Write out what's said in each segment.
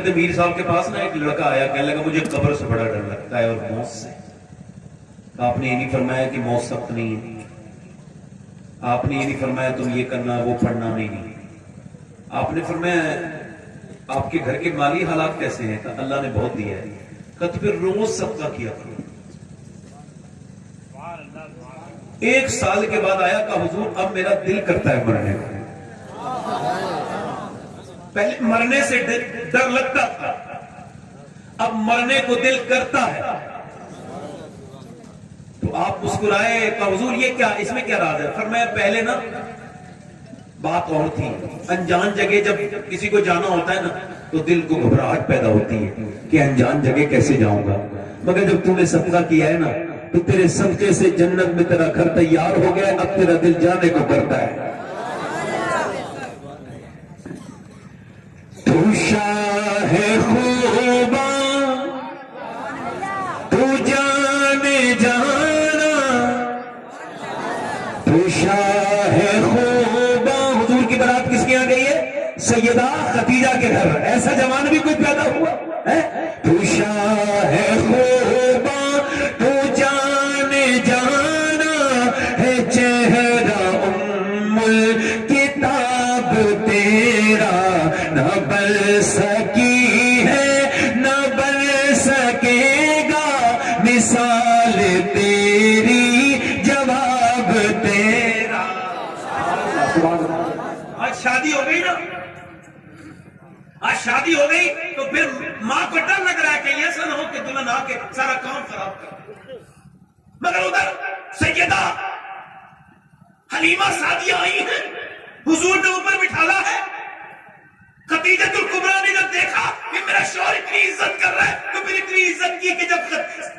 حضرت میر صاحب کے پاس نا ایک لڑکا آیا، کہنے لگا مجھے قبر سے بڑا ڈر لگتا ہے اور موت سے. آپ نے یہ نہیں فرمایا کہ موت سخت نہیں ہے، آپ نے یہ نہیں فرمایا تم یہ کرنا وہ پڑھنا نہیں. آپ نے فرمایا آپ کے گھر کے مالی حالات کیسے ہیں؟ اللہ نے بہت دیا ہے. کہ پھر روز صدقہ کیا کرو. 1 سال کے بعد آیا کہ حضور اب میرا دل کرتا ہے مرنے کو. پہلے مرنے سے ڈر لگتا تھا، اب مرنے کو دل کرتا ہے. تو آپ مسکرائے کہ حضور یہ کیا، اس میں کیا راز ہے؟ فرمایا پہلے نا بات اور تھی، انجان جگہ جب کسی کو جانا ہوتا ہے نا تو دل کو گھبراہٹ پیدا ہوتی ہے کہ انجان جگہ کیسے جاؤں گا. مگر جب تم نے صدقہ کیا ہے نا تو تیرے صدقے سے جنت میں تیرا گھر تیار ہو گیا، اب تیرا دل جانے کو کرتا ہے. تو شاہ خوباں تو جانے جانا، تو شاہ خوباں. حضور کی برات کس کے یہاں گئی ہے؟ سیدہ خدیجہ کے گھر. ایسا جوان بھی کوئی پیدا ہوا ہے؟ تو شاہ خوباں تو جانے جانا ہے، چہرہ ام الکتاب تیرا نہ بن سکی ہے نہ بن سکے گا، مثال تیری جواب تیرا. آج شادی ہو گئی نا، آج شادی ہو گئی تو پھر ماں کو ڈر لگ رہا ہے کہ ایسا نہ ہو کہ دلہن آ کے سارا کام خراب کر. مگر ادھر سیدہ حلیمہ سعدیہ آئی ہیں، حضور نے اوپر بٹھالا ہے. خدیجۃ الکبریٰ نے جب دیکھا کہ میرا شوہر اتنی عزت کر رہا ہے تو پھر اتنی عزت کی کہ جب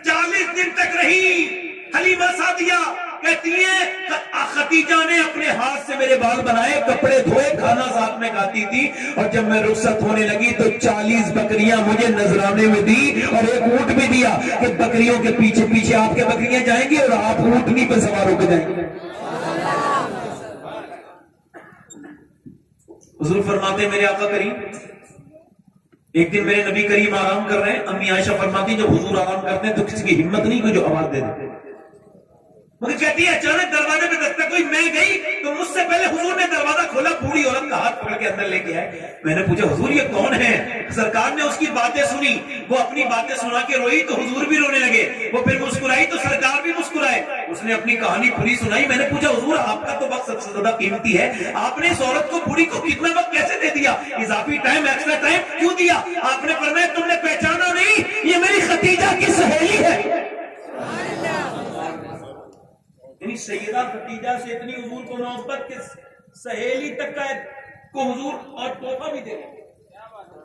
40 دن تک رہی حلیمہ سعدیہ کہتی ہیں خدیجہ نے اپنے ہاتھ سے میرے بال بنائے، کپڑے دھوئے، کھانا ساتھ میں کھاتی تھی، اور جب میں رخصت ہونے لگی تو 40 بکریاں مجھے نذرانے میں دی اور ایک اونٹ بھی دیا کہ بکریوں کے پیچھے پیچھے آپ کے بکریاں جائیں گی اور آپ اونٹنی پہ سوار ہو کے جائیں گے. حضور فرماتے ہیں میرے آقا کریم، ایک دن میرے نبی کریم آرام کر رہے ہیں. امی عائشہ فرماتی ہیں جب حضور آرام کرتے ہیں تو کسی کی ہمت نہیں کوئی جو آواز دے دے. مگر کہتی ہے اچانک دروازے پہ دستک ہوئی، میں گئی تو مجھ سے پہلے حضور نے دروازہ کھولا، بوڑھی عورت کا ہاتھ پکڑ کے اندر لے کے آئے. میں نے پوچھا حضور یہ کون ہے؟ سرکار نے اس کی باتیں سنی، وہ اپنی باتیں سنا کے روئی تو حضور بھی رونے لگے. وہ پھر مسکرائی تو سرکار بھی مسکرائے. اس نے اپنی کہانی پوری سنائی. میں نے پوچھا حضور آپ کا تو وقت سب سے زیادہ قیمتی ہے، آپ نے اس عورت کو بوڑھی کو کتنا وقت کیسے دے دیا؟ اضافی ٹائم، ایکسٹرا ٹائم کیوں دیا؟ آپ نے فرمایا تم نے پہچانا نہیں، یہ میری خدیجہ کی سہیلی ہے. یعنی سیدہ خدیجہ سے اتنی حضور کو محبت کہ سہیلی تک کا کو حضور اور تحفہ بھی دے رہے.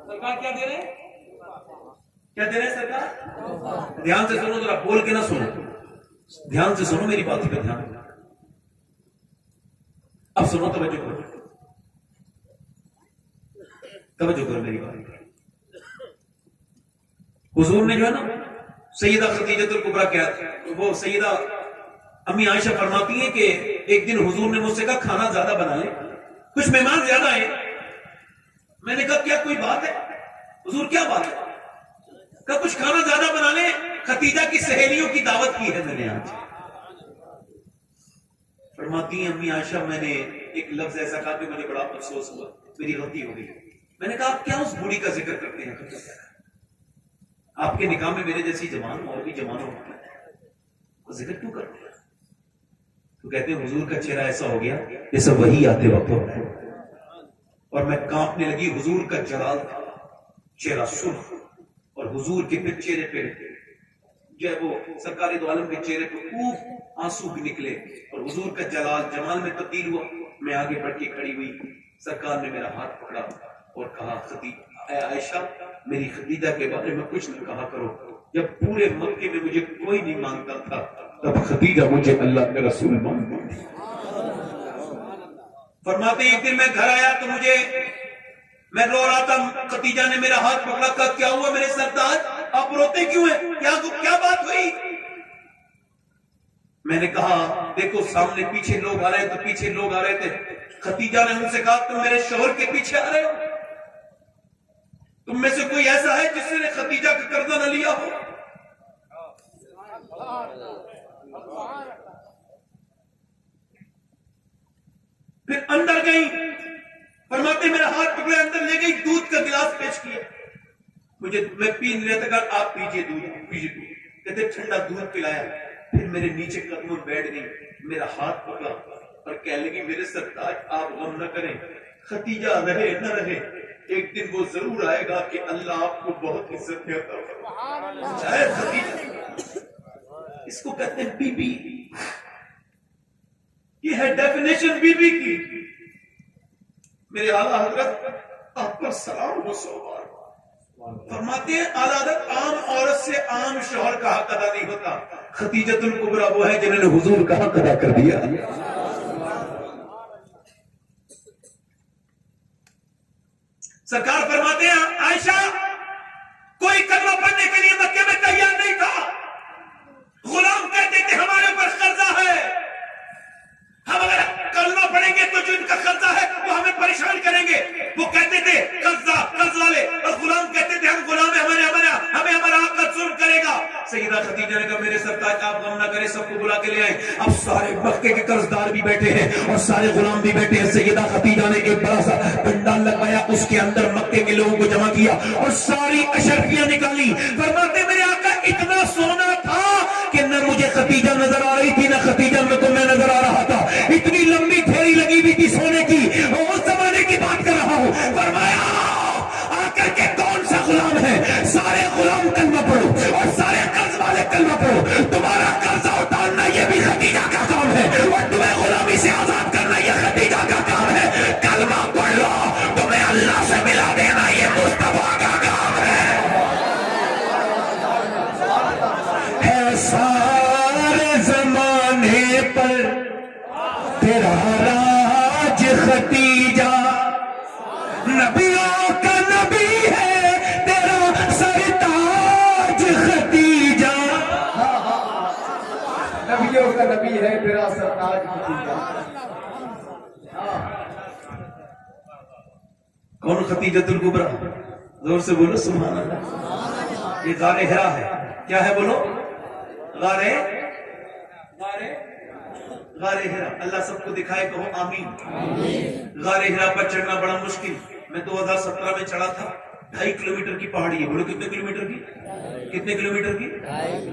سرکار کیا دے رہے ہیں؟ کیا دے رہے ہیں سرکار؟ دھیان سے سنو، ذرا بول کے نہ سنو، دھیان سے سنو میری بات پہ دھیان. اب سنو، توجہ کرو، توجہ کرو میری بات. حضور نے جو ہے نا سیدہ خدیجۃ الکبریٰ کیا تھا، وہ سیدہ امی عائشہ فرماتی ہیں کہ ایک دن حضور نے مجھ سے کہا کھانا زیادہ بنا لیں، کچھ مہمان زیادہ آئے. میں نے کہا کیا کوئی بات ہے؟ حضور کیا بات ہے؟ کہا کچھ کھانا زیادہ بنا لیں، خدیجہ کی سہیلیوں کی دعوت کی ہے میں نے آج. فرماتی ہیں امی عائشہ میں نے ایک لفظ ایسا کہا کہ مجھے بڑا افسوس ہوا، میری غلطی ہو گئی. میں نے کہا آپ کیا اس بوڑھی کا ذکر کرتے ہیں؟ آپ کے نکاح میں میرے جیسی جوان اور بھی جوانوں کا ذکر کیوں کرتے ہیں؟ تو کہتے ہیں حضور کا چہرہ ایسا ہو گیا جیسا وہی آتے وقت ہوتا ہے، اور میں کانپنے لگی. حضور کا جلال تھا، چہرہ سرخ، اور حضور کے پھر چہرے پہ جو ہے وہ سرکار دو عالم کے چہرے پہ خوب آنسو بھی نکلے، اور حضور کا جلال جمال میں تبدیل ہوا. میں آگے بڑھ کے کھڑی ہوئی، سرکار نے میرا ہاتھ پکڑا اور کہا اے عائشہ میری خدیجہ کے بارے میں کچھ نہ کہا کرو. جب پورے مکے میں مجھے کوئی نہیں مانتا تھا تب خدیجہ مجھے اللہ کے رسول مانتا. فرماتے ایک دن میں گھر آیا تو میں رو رہا تھا. خدیجہ نے میرا ہاتھ پکڑا، کہا کیا ہوا میرے سردار، آپ روتے کیوں ہیں؟ کیا بات ہوئی؟ میں نے کہا دیکھو سامنے پیچھے لوگ آ رہے، تو پیچھے لوگ آ رہے تھے. خدیجہ نے ان سے کہا تم میرے شوہر کے پیچھے آ رہے ہو؟ تم میں سے کوئی ایسا ہے جس نے خدیجہ کا قرضہ نہ لیا ہو؟ پھر اندر گئی، فرماتے میرا ہاتھ پکڑے اندر لے گئی، دودھ کا گلاس پیش کیا، میں پی نہیں رہا تھا، کہا آپ پیجئے دودھ، پیجئے دودھ، کہتے ٹھنڈا دودھ پلایا، پھر میرے نیچے قدموں بیٹھ گئی، میرا ہاتھ پکڑا اور کہنے لگی میرے سرتاج آپ غم نہ کریں، خدیجہ رہے نہ رہے ایک دن وہ ضرور آئے گا کہ اللہ آپ کو بہت عزت عطا فرمائے۔ اے خدیجہ، اس کو کہتے ہیں بی بی، یہ ہے ڈیفینیشن بی بی کی۔ میرے اعلیٰ حضرت آپ پر سلام ہو سو بار، فرماتے ہیں اعلیٰ حضرت عام عورت سے عام شوہر کا حق ادا نہیں ہوتا، خدیجۃ الکبریٰ وہ ہے جنہوں نے حضور کا حق ادا کر دیا۔ سرکار فرماتے ہیں عائشہ کوئی کلمہ پڑھنے کے لیے مکے میں تیار نہیں تھا، غلام کہتے تھے ہمارے اوپر قرضہ ہے، ہم اگر کلمہ پڑھیں گے تو جو ان کا قرضہ ہے وہ ہمیں پریشان کریں گے، وہ کہتے تھے قرض والے، اور غلام کہتے تھے ہم غلام ہیں، ہمیں ہمارا آقا ظلم کرے گا۔ سیدہ خدیجہ نے کہا میرے سرتاج آپ غم نہ کریں، سب کو بلا کے لے آئیں، اب سارے مکے کے قرض دار بھی بیٹھے ہیں اور سارے غلام بھی بیٹھے ہیں۔ سیدہ خدیجہ نے ایک بڑا سا پنڈال لگوایا، اس کے اندر مکے کے لوگوں کو جمع کیا اور ساری اشرفیاں نکالی، فرماتے میرے آقا اتنا سونا تھا کہ نہ مجھے خدیجہ نظر آ رہی تھی نہ خدیجہ میں کو میں نظر آ رہا تھا، اتنی لمبی ڈھیری لگی ہوئی تھی سونے کی، اور اس زمانے کی بات کر رہا ہوں۔ فرمایا آ کر کے کون سا غلام ہے، سارے غلام کلمہ پڑھو اور سارے قرض والے کلمہ پڑھو، تمہارا قرضہ اتارنا یہ بھی خدیجہ کا کام ہے اور تمہیں غلامی سے آزاد کرنا یہ خدیجہ کا کام ہے، کلمہ پڑھ لو تمہیں اللہ سے ملا دینا یہ مصطفیٰ کا کام ہے۔ سارے زمانے پر تیرا راج خدیجہ، نبیوں کا نبی ہے تیرا سرتاج خدیجہ، نبیوں کا نبی ہے تیرا سرتاج خدیجہ۔ کون خدیجۃ الکبریٰ؟ زور سے بولو سبحان اللہ۔ یہ غار حرا ہے، کیا ہے بولو؟ غار حرا، اللہ سب کو دکھائے، کہو آمین۔ غار حرا پر چڑھنا بڑا مشکل، میں 2017 میں چڑھا تھا، 2.5 کلومیٹر کی پہاڑی ہے، بولو کتنے کلومیٹر کی؟ کتنے کلومیٹر کی؟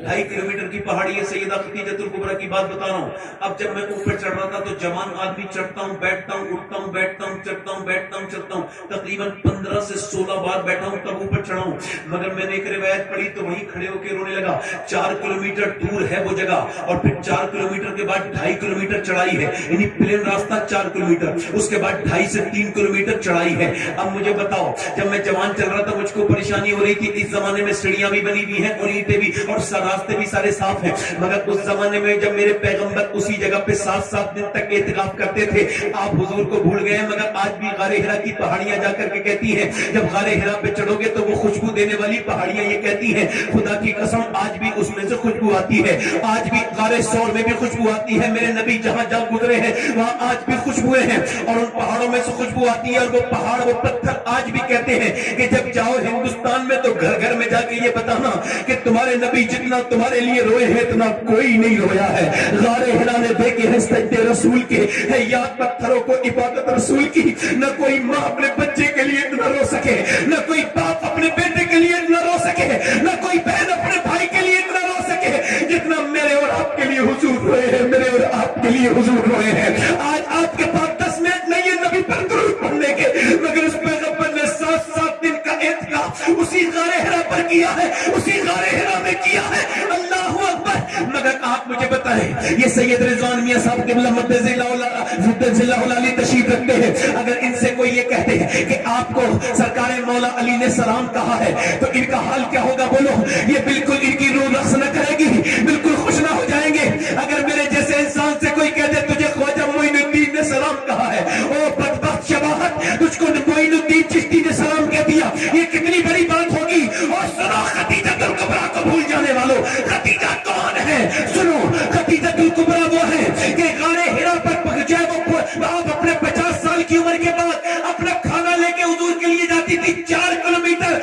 2.5 کلومیٹر کی پہاڑی ہے۔ سیدہ خدیجۃ الکبریٰ کی بات بتا رہا ہوں، اب جب میں اوپر چڑھ رہا تھا تو جوان آدمی چڑھتا ہوں بیٹھتا ہوں اٹھتا ہوں بیٹھتا ہوں چڑھتا ہوں بیٹھتا ہوں چڑھتا ہوں، تقریباً 15 سے 16 بار بیٹھا ہوں تب اوپر چڑھا ہوں، مگر میں نے ایک روایت پڑھی تو وہیں کھڑے ہو کے رونے لگا۔ 4 کلومیٹر دور ہے وہ جگہ اور پھر 4 کلومیٹر کے بعد 2.5 کلومیٹر چڑھائی ہے، یعنی پلین راستہ 4 کلومیٹر، اس کے بعد 2.5 سے 3 کلومیٹر چڑھائی ہے۔ اب مجھے بتاؤ جب میں جوان چل رہا تھا مجھ کو پریشانی ہو رہی تھی، اس زمانے میں سیڑھیاں بھی بنی ہوئی ہیں اور اینٹیں بھی اور راستے بھی سارے صاف ہیں، مگر اس زمانے میں جب میرے پیغمبر اسی جگہ پہ 7 دن تک اعتکاف کرتے تھے، آپ حضور کو بھول گئے، مگر آج بھی غار حرا کی پہاڑیاں جا کر کے کہتی ہیں جب غار حرا پہ چڑھو گے تو وہ خوشبو دینے والی پہاڑیاں یہ کہتی ہیں خدا کی قسم آج بھی اس میں سے خوشبو آتی ہے، آج بھی غار سور میں بھی خوشبو آتی ہے، میرے نبی جہاں جہاں گزرے ہیں وہاں آج بھی خوشبوئیں ہیں اور ان پہاڑوں میں سے خوشبو آتی ہے، اور وہ پہاڑ وہ پتھر آج بھی کہتے ہیں کہ جب جاؤ ہندوستان میں تو گھر گھر میں جا کے یہ بتانا کہ تمہارے نبی جتنا تمہارے لیے روئے ہیں اتنا کوئی نہیں رویا ہے۔ غار حرا نے دیکھے ہیں سجدے رسول کے، ہے یاد پتھروں کو عبادت رسول کی، نہ کوئی ماں اپنے بچے کے لیے اتنا رو سکے، نہ کوئی باپ اپنے بیٹے کے لیے اتنا رو سکے، نہ کوئی بہن اپنے بھائی کے لیے اتنا رو سکے جتنا میرے اور آپ کے لیے حضور روئے ہیں، میرے اور آپ کے لیے حضور روئے ہیں۔ آج آپ کے پاس 10 منٹ نہیں ہے نبی پر درود پڑھنے کے، مگر اس پیغمبر نے 7 دن کا اعتکاف اسی غار حرا پر کیا ہے، اسی غار حرا میں کیا ہے۔ اللہ اکبر۔ مگر آپ مجھے بتائیں یہ سید رضوان میاں صاحب قبلہ مدد اللہ علی تشریف رکھتے ہیں، اگر ان سے کوئی یہ کہتے ہیں کہ آپ کو سرکار مولا علی نے سلام کہا ہے تو ان کا حال کیا ہوگا؟ بولو یہ بالکل ان کی روح رقص نہ کرے گی، بالکل خوش نہ ہو جائیں گے۔ اگر میرے جیسے انسان سے کوئی کہہ دے تجھے خواجہ معین الدین نے سلام کہا ہے، او بدبخت شباہت تجھ کو معین الدین چشتی نے سلام کہہ دیا، یہ کتنی بڑی بات ہوگی۔ اور سنو خدیجۃ الکبریٰ کو بھول جانے والوں، خدیجہ کون ہے؟ سنو خدیجۃ الکبریٰ وہ ہے کہ غار حرا پر جائے وہ آپ اپنے 50 سال کی عمر کے بعد اپنا کھانا لے کے حضور کے لیے جاتی تھی 4 کلومیٹر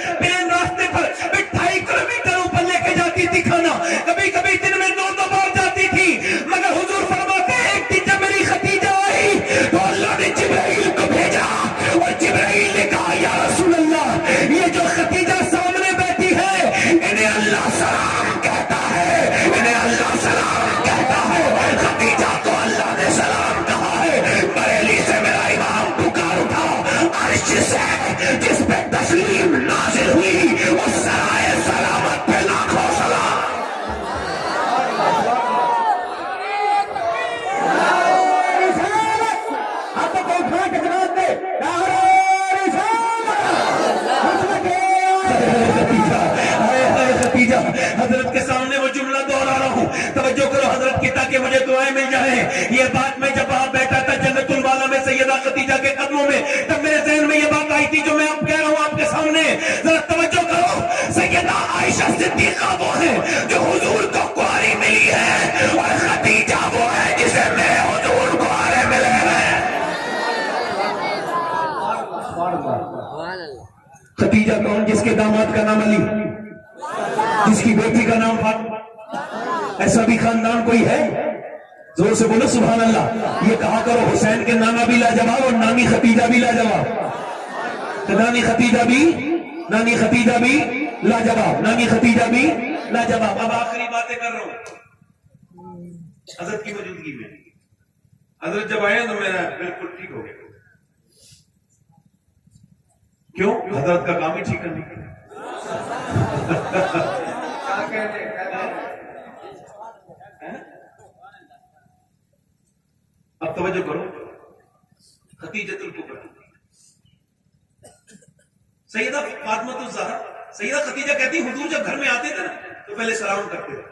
حضرت کے سامنے وہ جملہ دوہرا رہا ہوں, توجہ کرو حضرت کی تاکہ مجھے دعائیں مل جائیں. یہ بات میں جب آپ بیٹھا تھا جنت الوالا میں سیدہ خدیجہ کے قدموں میں, تب میرے ذہن میں یہ بات آئی تھی جو میں اب کہہ رہا ہوں آپ کے سامنے. ذرا توجہ کرو, سیدہ عائشہ صدیقہ وہ ہے جو حضور کو کواری ملی ہے, اور خدیجہ وہ ہے جسے میں حضور کوارے ملے ہیں. خدیجہ کون؟ جس کے داماد کا نام علی, جس کی بیٹی کا نام فاطمہ. ایسا بھی خاندان کوئی ہے؟ زور سے بولو سبحان اللہ. یہ کہا کرو حسین کے نانا بھی لاجواب اور نانی خدیجہ بھی لاجواب. نانی خدیجہ بھی لاجواب, نانی خدیجہ بھی لاجواب. اب آخری باتیں کر رہا ہوں حضرت کی موجودگی میں. حضرت جب آئے تو میرا بالکل ٹھیک ہو گیا. کیوں؟ حضرت کا کام ہی ٹھیک کرنے کا. اب توجہ کرو, خدیجۃ الکبریٰ سیدہ فاطمہ الزہرا. سیدہ خدیجہ کہتی حضور جب گھر میں آتے تھے نا تو پہلے سلام کرتے تھے,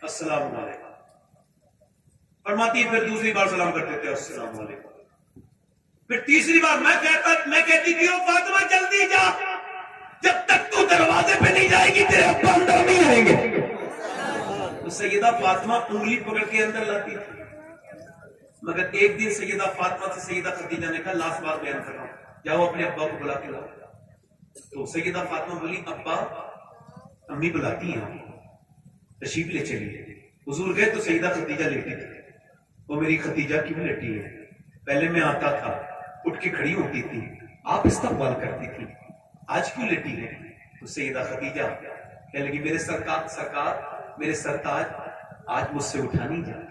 السلام علیکم. فرماتی پھر دوسری بار سلام کرتے تھے, السلام علیکم. پھر تیسری بار میں کہتی تھی فاطمہ جلدی جا, جب تک تو دروازے پہ نہیں جائے گی تیرے ابا اندر نہیں آئیں گے. تو سیدہ فاطمہ انگلی پکڑ کے اندر لاتی تھی. مگر ایک دن سیدہ فاطمہ سے سیدہ خدیجہ نے کہا لاسٹ بات بیان کر رہا ہوں, جاؤ اپنے ابا کو بلا کے لاؤ. تو سیدہ فاطمہ بولی ابا امی بلاتی ہیں, تشریف لے چلیے. حضور گئے تو سیدہ خدیجہ لیٹی تھی. وہ میری خدیجہ کیوں لیٹی ہے؟ پہلے میں آتا تھا اٹھ کے کھڑی ہوتی تھی, آپ استقبال کرتی تھی, آج کیوں لیٹی ہے؟ تو سیدہ خدیجہ کہنے لگی میرے سرکار میرے سرتاج آج مجھ سے اٹھا نہیں جاتا,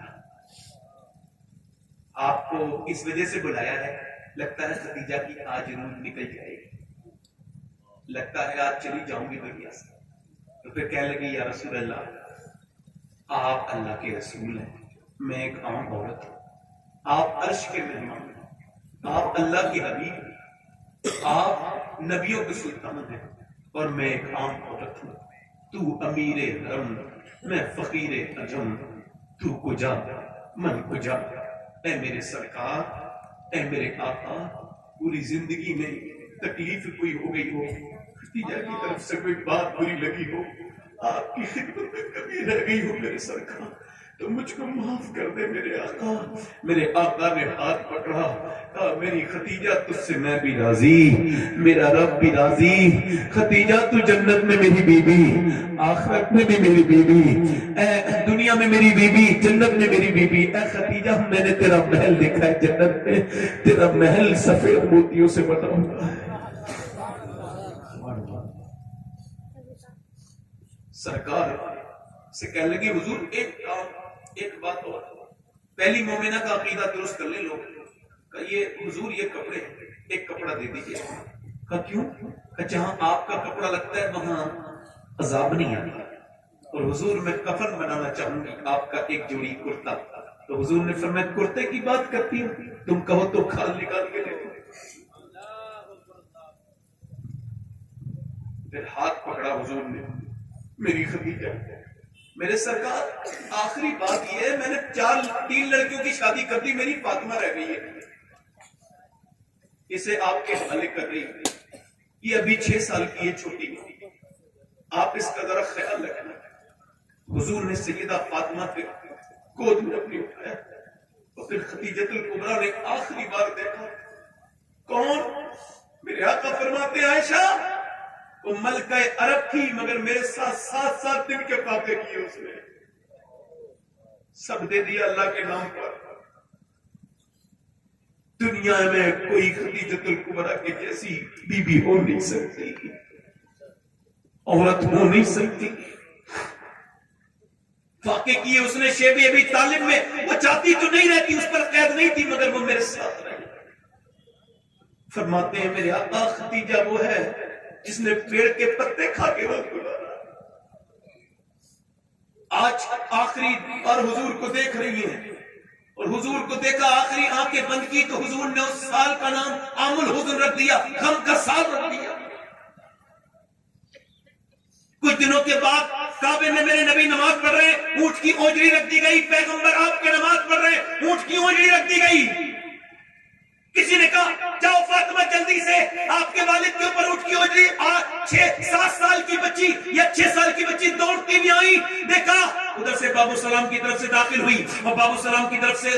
آپ کو اس وجہ سے بلایا ہے, لگتا ہے خدیجہ کی آج روح نکل جائے گی, لگتا ہے آج چلی جاؤں گی دنیا سے. تو پھر کہنے لگی یا رسول اللہ آپ اللہ کے رسول ہیں, میں ایک عام عورت ہوں, آپ عرش کے مہمان ہیں, آپ اللہ کی حبیب ہیں, آپ نبیوں کے سلطان ہیں, اور میں ایک عام عورت ہوں. تو امیر حرم, میں فقیر عجم, تو کجا من کجا. اے میرے سرکار, اے میرے آقا, پوری زندگی میں تکلیف کوئی ہو گئی ہو, خدیجہ کی طرف سے کوئی بات بری لگی ہو, آپ کی خدمت میں کمی رہ گئی ہو میرے سرکار, تو مجھ کو معاف کر دے میرے آقا. میرے آقا نے ہاتھ پکڑا, کہا میری خدیجہ تجھ سے میں بھی راضی, میرا رب بھی راضی. خدیجہ تو جنت میں میری بیوی, آخرت میں بھی میری بیوی, اے دنیا میں میری بیوی, جنت میں میری بیوی. اے خدیجہ میں نے تیرا محل دیکھا ہے جنت میں, تیرا محل سفید موتیوں سے بنا ہوا ہے. سرکار سے کہنے لگی حضور ایک بات اور, پہلی مومنہ کا عقیدہ درست کر لیں لوگ. کہا یہ حضور یہ کپڑے ایک کپڑا دے دیجئے. کہا کیوں؟ کہا جہاں آپ کا کپڑا لگتا ہے وہاں عذاب نہیں آتا, اور حضور میں کفن بنانا چاہوں گی آپ کا ایک جوڑی کرتا. تو حضور نے فرمایا کرتے کی بات کرتی ہوں, تم کہو تو کھال نکال کے لے. پھر ہاتھ پکڑا حضور نے, میری خدیجہ میرے سرکار آخری بات یہ ہے, میں نے 3 لڑکیوں کی شادی کر دی, میری فاطمہ رہ گئی ہے, اسے آپ کے حوالے کر رہی ہے, یہ ابھی 6 سال کی ہے, چھوٹی, آپ اس کا ذرا خیال رکھنا. حضور نے سیدہ فاطمہ کے گود میں اپنی اٹھایا, اور پھر خدیجۃ الکبریٰ نے آخری بار دیکھا. کون؟ میرے آقا فرماتے ہیں عائشہ وہ ملکہ عرب تھی, مگر میرے ساتھ 7 دن کے فاتح کیے اس نے, سب دے دیا اللہ کے نام پر. دنیا میں کوئی خدیجۃ الکبریٰ کی جیسی بی بی ہو نہیں سکتی, عورت ہو نہیں سکتی. واقع کیے اس نے شیب ابی طالب میں, وہ چاہتی تو نہیں رہتی, اس پر قید نہیں تھی, مگر وہ میرے ساتھ رہی. فرماتے ہیں میرے آقا خدیجہ وہ ہے جس نے پیڑ کے پتے کھا کے وقت گزارا. آج آخری بار حضور کو دیکھ رہی ہیں, اور حضور کو دیکھا, آخری آنکھیں بند کی تو حضور نے اس سال کا نام عام الحزن رکھ دیا, غم کا سال رکھ دیا. کچھ دنوں کے بعد کعبے میں میرے نبی نماز پڑھ رہے ہیں، اونٹ کی اونجڑی رکھ دی گئی، پیغمبر آپ کے نماز پڑھ رہے ہیں، اونٹ کی اونجڑی رکھ دی گئی۔ کسی نے کہا جاؤ فاطمہ جلدی سے آپ کے والد کے اوپر اونٹ کی اونجڑی، 6-7 سال کی بچی یا 6 سال کی بچی دوڑتی بھی آئی، دیکھا ادھر سے بابو سلام کی طرف سے داخل ہوئی، اور بابو سلام کی طرف سے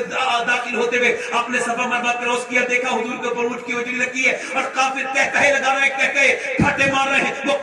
داخل ہوتے ہوئے آپ نے صفا مروا کراس کیا، دیکھا حضور کے اوپر اونٹ کی اونجڑی رکھی ہے، اور کافر کہے لگا رہے ہیں، کہے پھاٹے مار رہے ہیں، وہ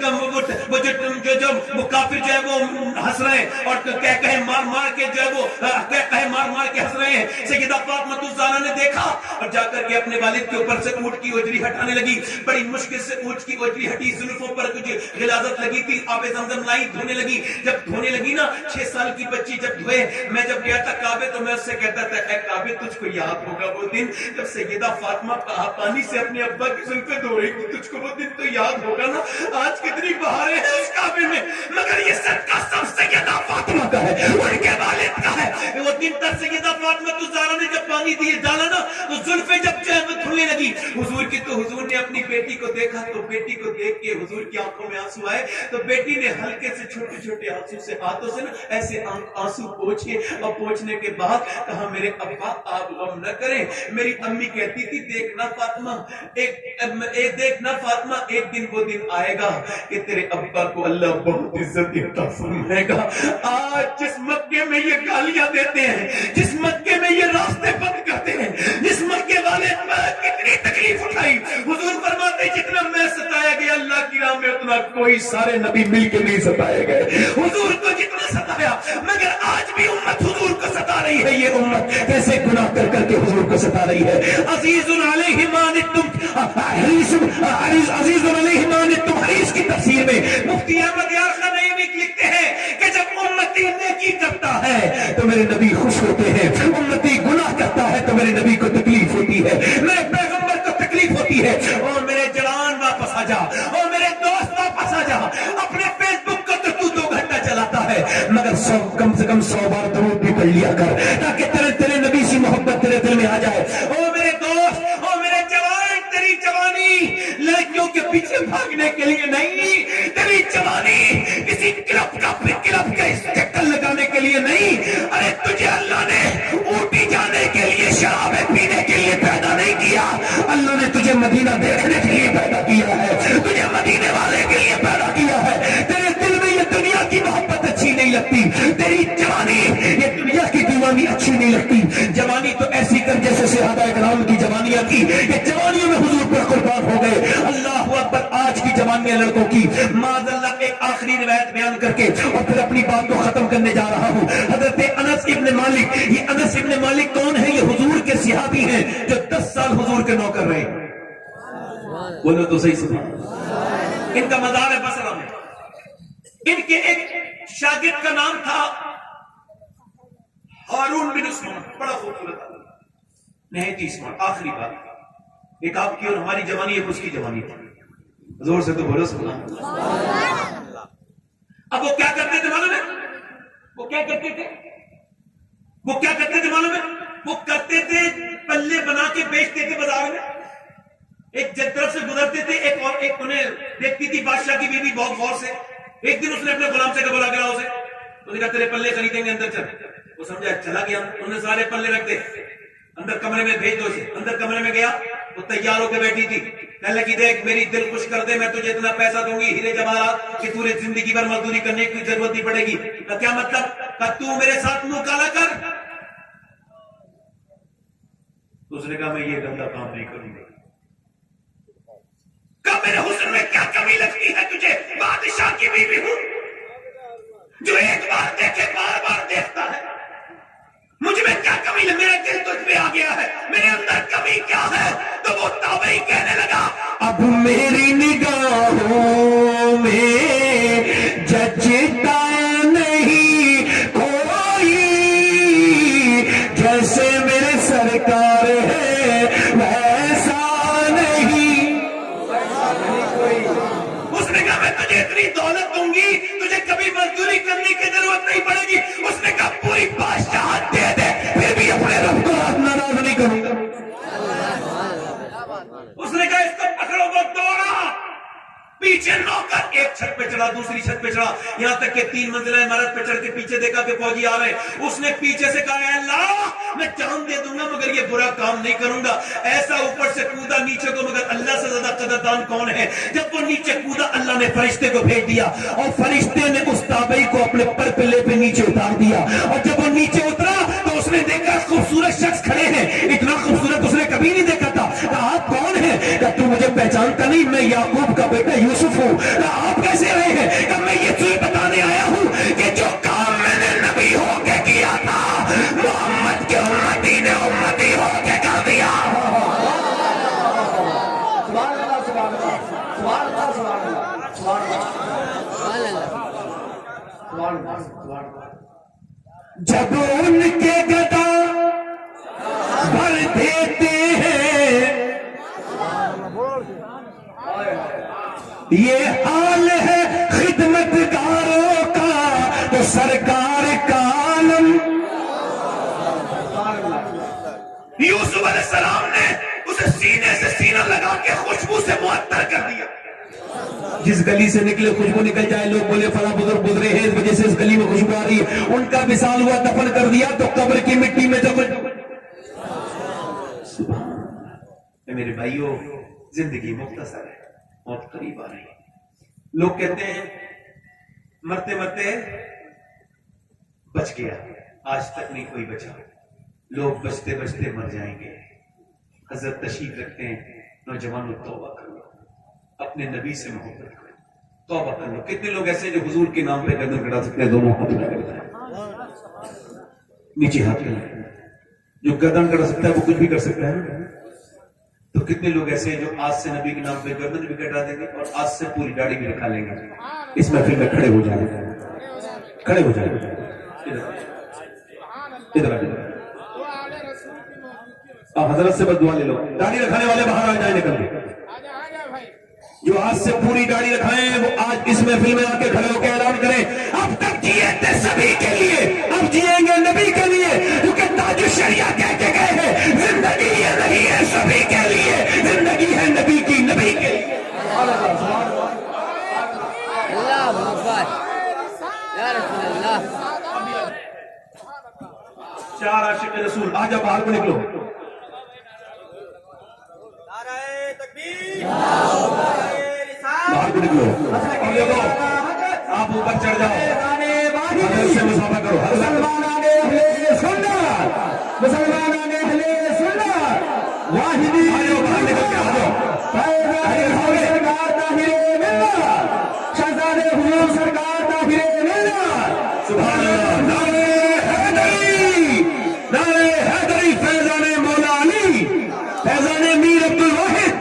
کافر جو ہے وہ ہنس رہے ہیں، اور کہے مار مار کے جو ہے وہ کہے مار مار کے ہنس رہے ہیں۔ سیدہ فاطمہ الزہرا نے دیکھا اور جا کر کے اپنے والد کے اوپر سے اونٹ کی اونجڑی ہٹانے لگی، بڑی مشکل سے اونٹ کی اونجڑی ہٹی، زلفوں پر کچھ غلاظت لگی تھی، آب زمزم لائی، دھونے لگی، جب دھونے لگی نا 6 سال کی بچی جب دھوئے، میں جب گیا تھا کعبے تو میں اس سے کہتا تھا اے کعبے تجھ کو یاد ہوگا وہ دن جب سیدہ فاطمہ پانی سے اپنے ابا کی زلفیں دھو رہی تھی، تجھ کو وہ دن تو یاد ہوگا نا، آج کتنی بہاریں ہیں اس کعبے میں، مگر یہ صدقہ سب سیدہ فاطمہ کا ہے، ان کے والد کا ہے۔ وہ دن تک سیدہ فاطمہ الزہرا نے جب پانی دیے ڈالا نا تو زلفیں جب جو ہے وہ دھلنے لگی حضور کی، تو حضور نے اپنی بیٹی کو دیکھا تو بیٹی کو دیکھ کے حضور کی آنکھوں میں آنسو آئے، تو بیٹی نے ہلکے سے چھوٹے چھوٹے آنسو سے ہاتھوں سے نا ایسے آنسو پوچھے، اور پوچھنے کے بعد کہا میرے ابا آپ غم نہ کریں۔ میری امی کہتی تھی دیکھنا فاطمہ دیکھنا فاطمہ ایک دن وہ دن آئے گا کہ تیرے ابا کو اللہ بہت عزت عطا فرمائے گا۔ آج جس مکے میں یہ گالیاں دیتے ہیں، جس مکے میں یہ راستے بند کرتے ہیں، جس مکے والے کتنی تکلیف اٹھائی، حضور فرماتے جتنا میں ستایا گیا اللہ کی راہ میں اتنا کوئی سارے نبی مل کے نہیں ستائے گئے، حضور کو جتنا ستایا، مگر آج بھی امت حضور کو ستا رہی ہے۔ یہ امت کیسے گناہ کر کر کے حضور کو ستا رہی ہے۔ عزیز علیہ ما عنتم، عزیز علیہ ما عنتم حدیث کی تفسیر میں مفتی احمد یار خان نعیمی لکھتے ہیں کہ جب امتی نیکی کرتا ہے تو میرے نبی خوش ہوتے ہیں، امتی گناہ کرتا ہے تو میرے نبی کو تکلیف ہوتی ہے، میرے پیغمبر کو تکلیف ہوتی ہے۔ اور میرے جوان واپس آ جا، اور میرے دوست واپس آ جا، اپنے فیس بک کو تو 2 گھنٹہ چلاتا ہے، مگر کم سے کم 100 بار درود بھی پڑھ لیا کر تاکہ تیرے نبی سے محبت تیرے دل میں آ جائے۔ اور میرے دوست اور میرے جوان، تیری جوانی لڑکیوں کے پیچھے بھاگنے کے لیے نہیں، تیری جوانی کسی کلب کا چکر لگانے کے لیے نہیں۔ ارے تجھے اللہ نے اوٹی جانے کے لیے، شرابیں پینے کے لیے پیدا نہیں کیا، اللہ نے تجھے مدینہ دیکھنے کے لیے پیدا کیا ہے، تجھے مدینے والے کے لیے پیدا کیا ہے۔ تیرے دل میں یہ دنیا کی محبت اچھی نہیں لگتی، تیری جوانی یہ دنیا کی دیوانی اچھی نہیں لگتی، جوانی تو ایسی کر جیسے صحابہ کرام کی جوانیاں کی، یہ جوانیوں میں حضور پر قربان ہو گئے۔ اللہ اکبر۔ آج کی جوانیاں لڑکوں کی، معاذ اللہ، ایک آخری روایت بیان کر کے اور پھر اپنی بات کو ختم کرنے جا رہا ہوں۔ حضرت انس ابن مالک، یہ انس ابن مالک کون ہے؟ یہ حضور کے صحابی ہیں جو 10 سال حضور کے نوکر رہے۔ بولو تو صحیح سنا۔ ان کا مزار ہے بصرہ میں۔ ان کے ایک شاگرد کا نام تھا ہارون بن عثمان، بڑا خوبصورت آدمی، نہایت اسمارٹ۔ آخری بات، ایک آپ کی اور ہماری جوانی، ایک اس کی جوانی تھی، زور سے تو بولو سبحان اللہ۔ اب وہ کیا کرتے تھے معلوم ہے؟ وہ کیا کرتے تھے معلوم ہے؟ وہ کرتے تھے پلے بنا کے بیچتے تھے بازار میں۔ ایک طرف سے گزرتے تھے، ایک انہیں دیکھتی تھی بادشاہ کی بیوی بہت غور سے۔ ایک دن اس نے اپنے غلام سے بولا گیا اسے، اس نے کہا تیرے پلے خریدیں گے، اندر چل۔ وہ سمجھا چلا گیا، انہوں نے سارے پلے رکھ دے، اندر کمرے میں بھیج دو اسے۔ اندر کمرے میں گیا، وہ تیار ہو کے بیٹھی تھی، کہنے لگی دیکھ میری دل خوش کر دے، میں تجھے اتنا پیسہ دوں گی، ہیرے جواہرات، کہ پورے زندگی بھر مزدوری کرنے کی ضرورت نہیں پڑے گی۔ کیا مطلب؟ کہ تو میرے ساتھ منہ کالا کر۔ اس نے کہا میں یہ گندا کام نہیں کروں گا۔ کہ میرے حسن میں کیا کمی لگتی ہے تجھے؟ بادشاہ کی بیوی ہوں جو ایک بار دیکھے بار بار دیکھتا ہے، مجھ میں کیا کمی ہے؟ میرا دل تجھ پہ آ گیا ہے، میرے اندر کمی کیا ہے؟ تو وہ تابعی کہنے لگا اب میری نگاہوں میں جچتا نہیں کوئی، جیسے میرے سرکار ہے ویسا نہیں۔ اس نے کہا میں تجھے اتنی دولت دوں گی، تجھے کبھی مزدوری کرنے کی ضرورت نہیں پڑے گی۔ اس نے کہا پوری بادشاہت دے دے، پھر بھی اپنے رب کو ناراض نہیں کروں گا۔ اس نے کہا اس کو پکڑو، وہ دوڑا، پیچھے نوکر ایک چھت پہ چڑھا، دوسری چھت پہ چڑھا، یہاں تک کہ 3 منزلہ عمارت پہ چڑھ کے پیچھے دیکھا کہ فوجی آ رہے، اس نے پیچھے سے کہا اے اللہ میں جان دے دوں گا مگر یہ برا کام نہیں کروں گا. ایسا اوپر سے کودا نیچے کو، مگر اللہ سے زیادہ قدردان کون ہے؟ جب وہ نیچے کودا اللہ نے فرشتے کو بھیج دیا اور فرشتے نے اس تابعی کو اپنے پر پلے پہ نیچے اتار دیا، اور جب وہ نیچے اترا تو اس نے دیکھا خوبصورت شخص کھڑے ہیں، اتنا خوبصورت اس نے کبھی نہیں دیکھا تھا. آپ کون ہیں؟ کہ تو مجھے پہچانتا نہیں، میں یعقوب کا بیٹا یوسف ہوں. آپ کیسے رہے ہیں؟ کہ میں یہ تجھے بتانے آیا ہوں کہ جو کام میں نے نبی ہو کے کیا تھا محمد کے امتی نے امتی ہو کے کر دیا. سبحان اللہ سبحان اللہ سبحان اللہ سبحان اللہ سبحان اللہ سبحان اللہ. جب ان کے گدا بھر دیتے ہیں یہ حال ہے خدمت گاروں کا تو سرکار کا عالم. یوسف علیہ السلام نے اسے سینے سے سینہ لگا کے خوشبو سے معطر کر دیا. جس گلی سے نکلے خوشبو نکل جائے، لوگ بولے فلاں بزرگ گزرے ہیں اس وجہ سے اس گلی میں خوشبو آ رہی ہے. ان کا وصال ہوا، دفن کر دیا تو قبر کی مٹی میں دفن. میرے بھائیوں زندگی مختصر ہے، موت قریب آ رہی ہے. لوگ کہتے ہیں مرتے مرتے بچ گیا، آج تک نہیں کوئی بچا. لوگ بچتے بچتے مر جائیں گے. حضرت تشریف رکھتے ہیں نوجوانوں توبہ کر لو، اپنے نبی سے محبت کرو، توبہ کر لو. کتنے لوگ ایسے ہیں جو حضور کے نام پہ گردن کٹا سکتے ہیں؟ دونوں ہاتھ اٹھا کر نیچے ہاتھ کریں. جو گردن کٹا سکتا ہے وہ کچھ بھی کر سکتا ہے. تو کتنے لوگ ایسے ہیں جو آج سے نبی کے نام پہ گردن بھی کٹا دیں گے اور آج سے پوری داڑھی بھی رکھا لیں گے. اس محفل میں کھڑے ہو جائیں، کھڑے ہو جائیں. ادھر آپ حضرت سے بس دعا لے لو. داڑھی رکھانے والے باہر آ جائیں نکل کے. جو آج سے پوری داڑھی رکھائے ہیں وہ آج اس محفل میں آ کے کھڑے ہو کے اعلان کریں اب تک جیے تھے سبھی کے لیے، اب جیئیں گے نبی کے لیے. کیونکہ تاج الشریعہ کہہ کے گئے ہیں زندگی یہ نہیں ہے سبھی کے لیے، زندگی ہے نبی کی، نبی کے لیے. اللہ اکبر یا رسول اللہ. 4 عاشق رسول آ جاؤ باہر کو نکلو. باہر کو نکلو اور دیکھو آپ اوپر چڑھ جاؤ، حضرت سے مسافہ کرو. مسلمان واحدی باہر نکل کے آ جاؤ. سرکار طاہر ملت، شہزادے حضور سرکار طاہر ملت. سبحان اللہ. نعرہ حیدری، نعرہ حیدری. فیضان مولا علی، فیضان میر عبد الواحد،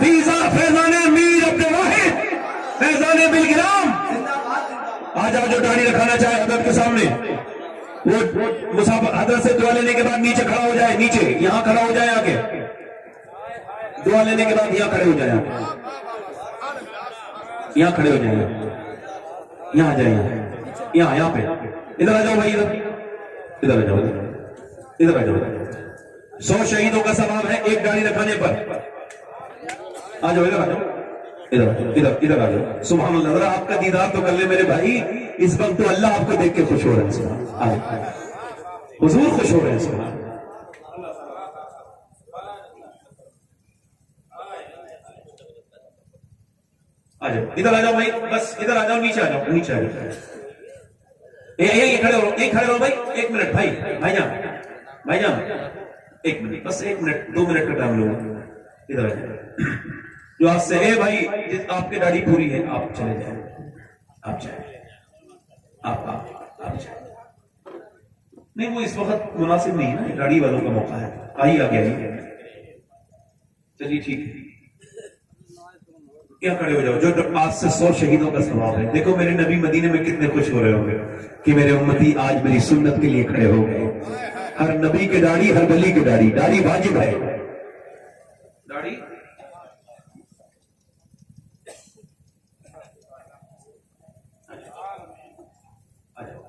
فیضان میر عبد الواحد، فیضان بلگرام. آ جاؤ جو داڑھی رکھانا چاہے حضرت کے سامنے. وہ مسافر حضرت سے دعا لینے کے بعد نیچے کھڑا ہو جائے، نیچے یہاں کھڑا ہو جائے. آگے دعا لینے کے بعد یہاں کھڑے ہو جائے، یہاں کھڑے ہو جائیں، یہاں آ جائیں، یہاں پہ. ادھر آ جاؤ بھائی، ادھر آ جاؤ، ادھر آ جاؤ. 100 شہیدوں کا ثواب ہے ایک داڑھی رکھانے پر. آ جاؤ، ادھر آ جاؤ، ادھر آ جاؤ. سبحان اللہ. ذرا آپ کا دیدار تو کر لے میرے بھائی. اس وقت تو اللہ آپ کو دیکھ کے خوش ہو رہے ہیں. حضور خوش ہو رہے ہیں. آ جاؤ، ادھر آ جاؤ بھائی، بس ادھر آ جاؤ، نیچے آ جاؤ، نیچے آ جاؤ. یہ کھڑے ہو، یہ کھڑے ہو بھائی. 1 منٹ بھائی، بھائی جان 1 منٹ، بس 1 منٹ 2 منٹ کا ٹائم لو. ادھر آ جاؤ. جو آج سے بھائی آپ کی داڑھی پوری ہے آپ چلے جائیں، آپ جائیں، آپ جائیں. نہیں وہ اس وقت مناسب نہیں ہے نا، داڑھی والوں کا موقع ہے. آئیے آگے آئیے. چلیے ٹھیک ہے، کیا کھڑے ہو جاؤ. جو آج سے 100 شہیدوں کا ثواب ہے. دیکھو میرے نبی مدینے میں کتنے خوش ہو رہے ہوں گے کہ میرے امتی آج میری سنت کے لیے کھڑے ہو گئے. ہر نبی کی داڑھی، ہر ولی کی داڑھی، داڑھی واجب ہے. داڑھی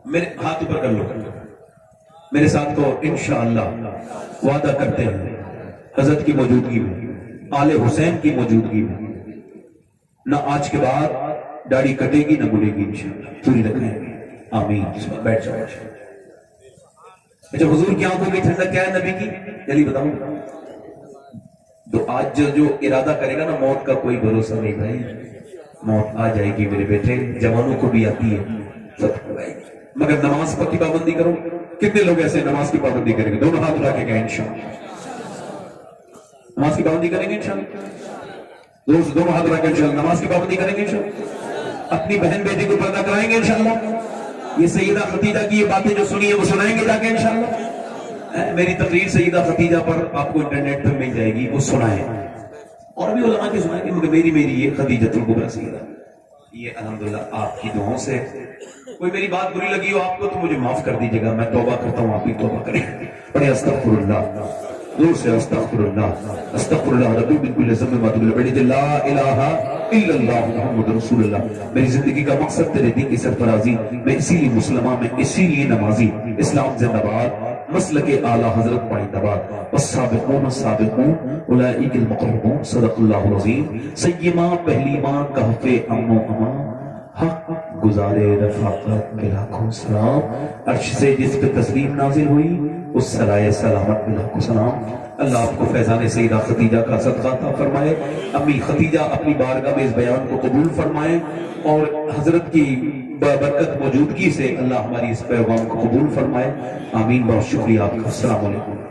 میرے ہاتھ اوپر کر لو، میرے ساتھ کو انشاءاللہ وعدہ کرتے ہیں حضرت کی موجودگی میں، آل حسین کی موجودگی میں نہ آج کے بعد داڑھی کٹے گی نہ مڑے گی انشاءاللہ، پوری رکھیں گے، آمین۔ بیٹھ جاؤ۔ اچھا حضور کی آنکھوں کی ٹھنڈک کیا ہے نبی کی؟ جلدی بتاؤں۔ تو آج جو ارادہ کرے گا نا، موت کا کوئی بھروسہ نہیں بھائی، موت آ جائے گی میرے بیٹے، جوانوں کو بھی آتی ہے، سب کو آئے گی، مگر نماز پر کی پابندی کرو۔ کتنے لوگ ایسے نماز کی پابندی کریں گے؟ دونوں ہاتھ اٹھا کے کہیں انشاءاللہ نماز کی پابندی کریں گے انشاءاللہ، دوست دونوں ہاتھ اٹھا کے انشاءاللہ نماز کی پابندی کریں گے انشاءاللہ، اپنی بہن بیٹی کو پردہ کرائیں گے انشاءاللہ، یہ سیدہ خدیجہ کی یہ باتیں جو سنی ہے وہ سنائیں گے جا کے انشاءاللہ۔ میری تقریر سیدہ خدیجہ پر آپ کو انٹرنیٹ پہ مل جائے گی، وہ سنائیں، اور بھی علماء کی سنائیں گے، مگر میری یہ خدیجۃ الکبریٰ سیدہ، یہ الحمدللہ آپ کی دعاؤں سے۔ کوئی میری بات بری لگی ہو آپ کو تو مجھے معاف کر دیجیے گا، میں توبہ کرتا ہوں، آپ بھی توبہ کریں، پڑھیں استغفر اللہ، دور سے استغفر اللہ، استغفر اللہ ربی من کل ذنب و اتوب الیہ، لا الہ الا اللہ محمد رسول اللہ۔ میری زندگی کا مقصد تیرے دین کی سرفرازی، میں اسی لیے مسلمان، میں اسی لیے نمازی، اسلام زندہ باد، مسلک اعلیٰ حضرت پائندہ باد، والسابقون السابقون اولئک المقربون، صدق اللہ العظیم۔ سیما پہلی ماں کہف امن و امان، حق گزارے رفاقت کے لاکھوں سلام، عرش سے جس پہ تسلیم نازل ہوئی اس سرائے سلامت میں لاکھوں سلام۔ اللہ آپ کو فیضان سیدہ خدیجہ کا صدقہ عطا فرمائے، امی خدیجہ اپنی بارگاہ میں اس بیان کو قبول فرمائے، اور حضرت کی برکت موجودگی سے اللہ ہماری اس پیغام کو قبول فرمائے، آمین۔ بہت شکریہ آپ کا، السلام علیکم۔